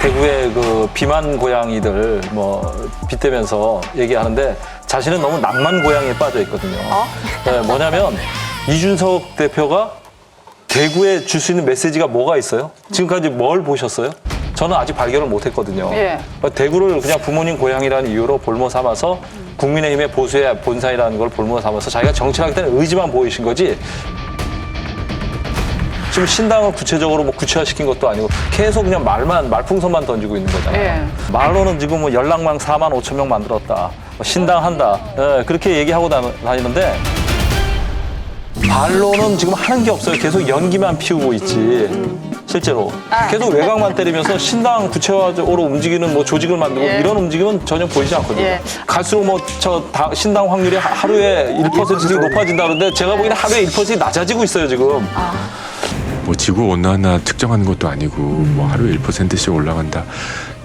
대구의 그 비만 고양이들 뭐 빗대면서 얘기하는데 자신은 너무 낭만 고양이에 빠져 있거든요. 네, 뭐냐면 이준석 대표가 대구에 줄 수 있는 메시지가 뭐가 있어요? 지금까지 뭘 보셨어요? 저는 아직 발견을 못했거든요. 예. 대구를 그냥 부모님 고향이라는 이유로 볼모 삼아서 국민의힘의 보수의 본사이라는 걸 볼모 삼아서 자기가 정치를 하겠다는 의지만 보이신 거지. 지금 신당을 구체적으로 뭐 구체화시킨 것도 아니고 계속 그냥 말풍선만 던지고 있는 거잖아요. 예. 말로는 지금 뭐 연락망 4만 5천 명 만들었다. 신당 한다. 예, 그렇게 얘기하고 다니는데 발로는 지금 하는 게 없어요. 계속 연기만 피우고 있지. 실제로. 계속 외곽만 때리면서 신당 구체화적으로 움직이는 뭐 조직을 만들고 예. 이런 움직임은 전혀 보이지 않거든요. 예. 갈수록 뭐 신당 확률이 하루에 1%씩 높아진다 그러는데 제가 보기에는 하루에 1%씩 낮아지고 있어요, 지금. 뭐 지구 온난화 특정하는 것도 아니고 뭐 하루에 1%씩 올라간다.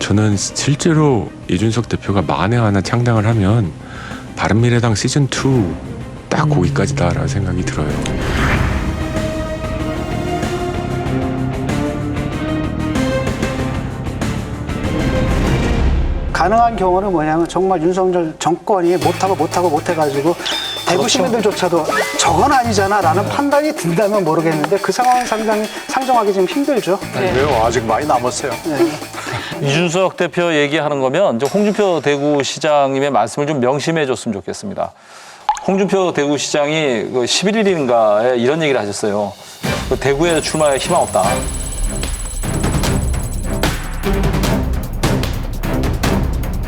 저는 실제로 이준석 대표가 만에 하나 창당을 하면 바른미래당 시즌 2 딱 거기까지다라는 생각이 들어요. 가능한 경우는 뭐냐면 정말 윤석열 정권이 못해가지고 대구 시민들조차도 저건 아니잖아라는 판단이 든다면 모르겠는데 그 상황은 상당히 상정하기 좀 힘들죠. 왜요? 아직 많이 남았어요. 이준석 대표 얘기하는 거면 좀 홍준표 대구시장님의 말씀을 좀 명심해 줬으면 좋겠습니다. 홍준표 대구시장이 그 11일인가에 이런 얘기를 하셨어요. 그 대구에 출마할 희망 없다.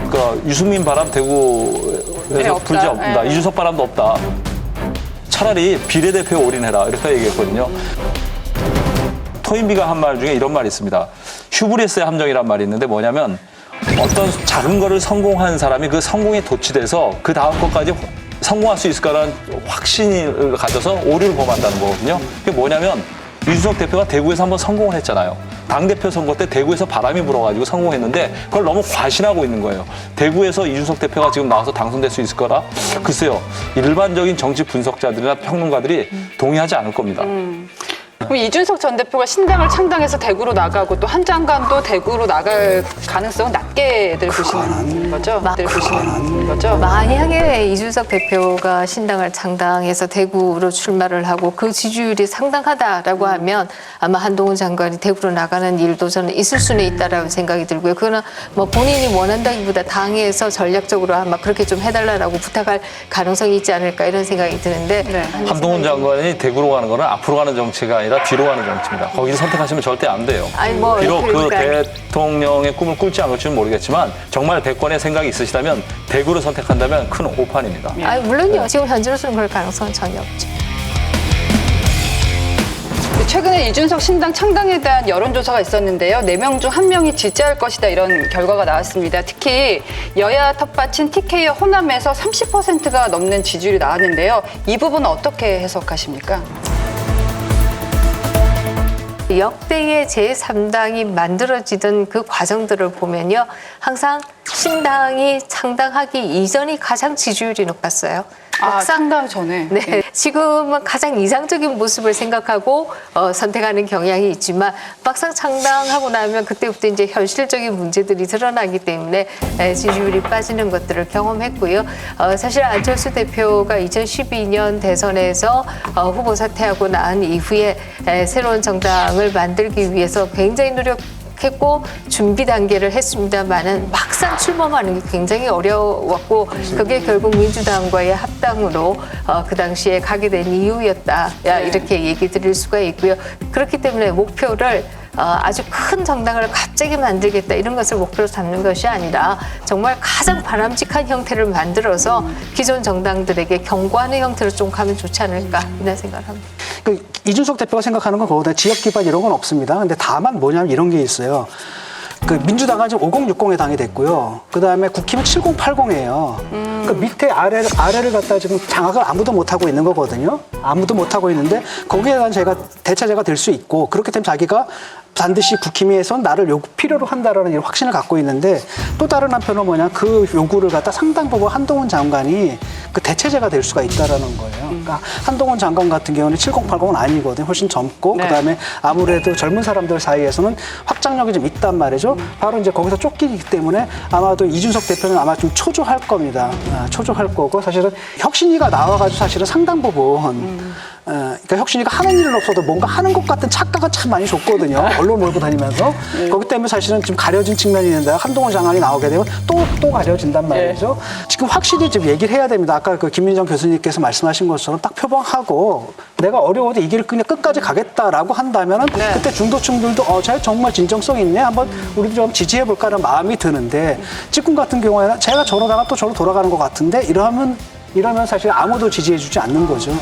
그러니까 유승민 바람 대구에서 불지 없다. 네. 이준석 바람도 없다. 차라리 비례대표에 올인해라. 이렇게 얘기했거든요. 토인비가 한 말 중에 이런 말이 있습니다. 휴브리스의 함정이란 말이 있는데 뭐냐면 어떤 작은 거를 성공한 사람이 그 성공에 도취돼서 그 다음 것까지 성공할 수 있을까라는 확신을 가져서 오류를 범한다는 거거든요. 그게 뭐냐면 이준석 대표가 대구에서 한번 성공을 했잖아요. 당대표 선거 때 대구에서 바람이 불어가지고 성공했는데 그걸 너무 과신하고 있는 거예요. 대구에서 이준석 대표가 지금 나와서 당선될 수 있을 거라? 글쎄요. 일반적인 정치 분석자들이나 평론가들이 동의하지 않을 겁니다. 그럼 이준석 전 대표가 신당을 창당해서 대구로 나가고 또 한 장관도 대구로 나갈 가능성은 낮게들 보시는 거죠? 보시는 거죠? 만약에 이준석 대표가 신당을 창당해서 대구로 출마를 하고 그 지지율이 상당하다라고 하면 아마 한동훈 장관이 대구로 나가는 일도 저는 있을 수는 있다라고 생각이 들고요. 그거는 뭐 본인이 원한다기보다 당에서 전략적으로 아마 그렇게 좀 해달라고 부탁할 가능성이 있지 않을까 이런 생각이 드는데 네. 한동훈 장관이 대구로 가는 거는 앞으로 가는 정치가 아니라 뒤로 가는 정치입니다. 거기를 선택하시면 절대 안 돼요. 아니, 뭐 비록 그 그러니까. 대통령의 꿈을 꿀지 않을지는 모르겠지만 정말 대권의 생각이 있으시다면 대구를 선택한다면 큰 오판입니다. 아, 물론요. 지금 현재로서는 그럴 가능성은 전혀 없죠. 최근에 이준석 신당 창당에 대한 여론조사가 있었는데요. 4명 중 1명이 지지할 것이다 이런 결과가 나왔습니다. 특히 여야 텃밭인 TK와 호남에서 30%가 넘는 지지율이 나왔는데요. 이 부분은 어떻게 해석하십니까? 역대의 제3당이 만들어지던 그 과정들을 보면요. 항상 신당이 창당하기 이전이 가장 지지율이 높았어요. 창당 전에. 네, 지금은 가장 이상적인 모습을 생각하고 선택하는 경향이 있지만 막상 창당하고 나면 그때부터 이제 현실적인 문제들이 드러나기 때문에 지지율이 빠지는 것들을 경험했고요. 사실 안철수 대표가 2012년 대선에서 후보 사퇴하고 난 이후에 새로운 정당을 만들기 위해서 굉장히 했고 준비 단계를 했습니다만은 막상 출범하는 게 굉장히 어려웠고 그게 결국 민주당과의 합당으로 그 당시에 가게 된 이유였다 이렇게 얘기 드릴 수가 있고요. 그렇기 때문에 목표를 아주 큰 정당을 갑자기 만들겠다 이런 것을 목표로 삼는 것이 아니라 정말 가장 바람직한 형태를 만들어서 기존 정당들에게 경고하는 형태로 좀 가면 좋지 않을까 이런 생각을 합니다. 그 이준석 대표가 생각하는 건 그거보다 지역 기반 이런 건 없습니다. 근데 다만 뭐냐면 이런 게 있어요. 그 민주당은 지금 5060의 당이 됐고요. 그 다음에 국힘은 7080이에요. 그 밑에 아래를 갖다 지금 장악을 아무도 못 하고 있는 거거든요. 아무도 못 하고 있는데 거기에 대한 대체제가 될 수 있고 그렇기 때문에 자기가 반드시 국힘에선 나를 필요로 한다라는 확신을 갖고 있는데 또 다른 한편은 뭐냐 그 요구를 갖다 상당 부분 한동훈 장관이 그 대체제가 될 수가 있다라는 거예요. 그러니까 한동훈 장관 같은 경우는 7080은 아니거든요. 훨씬 젊고 네. 그다음에 아무래도 젊은 사람들 사이에서는 확장력이 좀 있단 말이죠. 바로 이제 거기서 쫓기기 때문에 아마도 이준석 대표는 아마 좀 초조할 겁니다. 초조할 거고 사실은 혁신위가 나와가지고 사실은 상당 부분 그러니까 혁신위가 하는 일은 없어도 뭔가 하는 것 같은 착각은 참 많이 줬거든요. 언론 몰고 다니면서. 거기 때문에 사실은 좀 가려진 측면이 있는데 한동훈 장관이 나오게 되면 또 가려진단 말이죠. 지금 확실히 좀 얘기를 해야 됩니다. 아까 그 김민정 교수님께서 말씀하신 것처럼 딱 표방하고 내가 어려워도 이 길을 그냥 끝까지 가겠다라고 한다면은 그때 중도층들도 쟤 정말 진정성 있네. 한번 우리도 좀 지지해볼까라는 마음이 드는데 찍군 같은 경우에는 제가 저러다가 또 저로 돌아가는 것 같은데 이러면 사실 아무도 지지해주지 않는 거죠.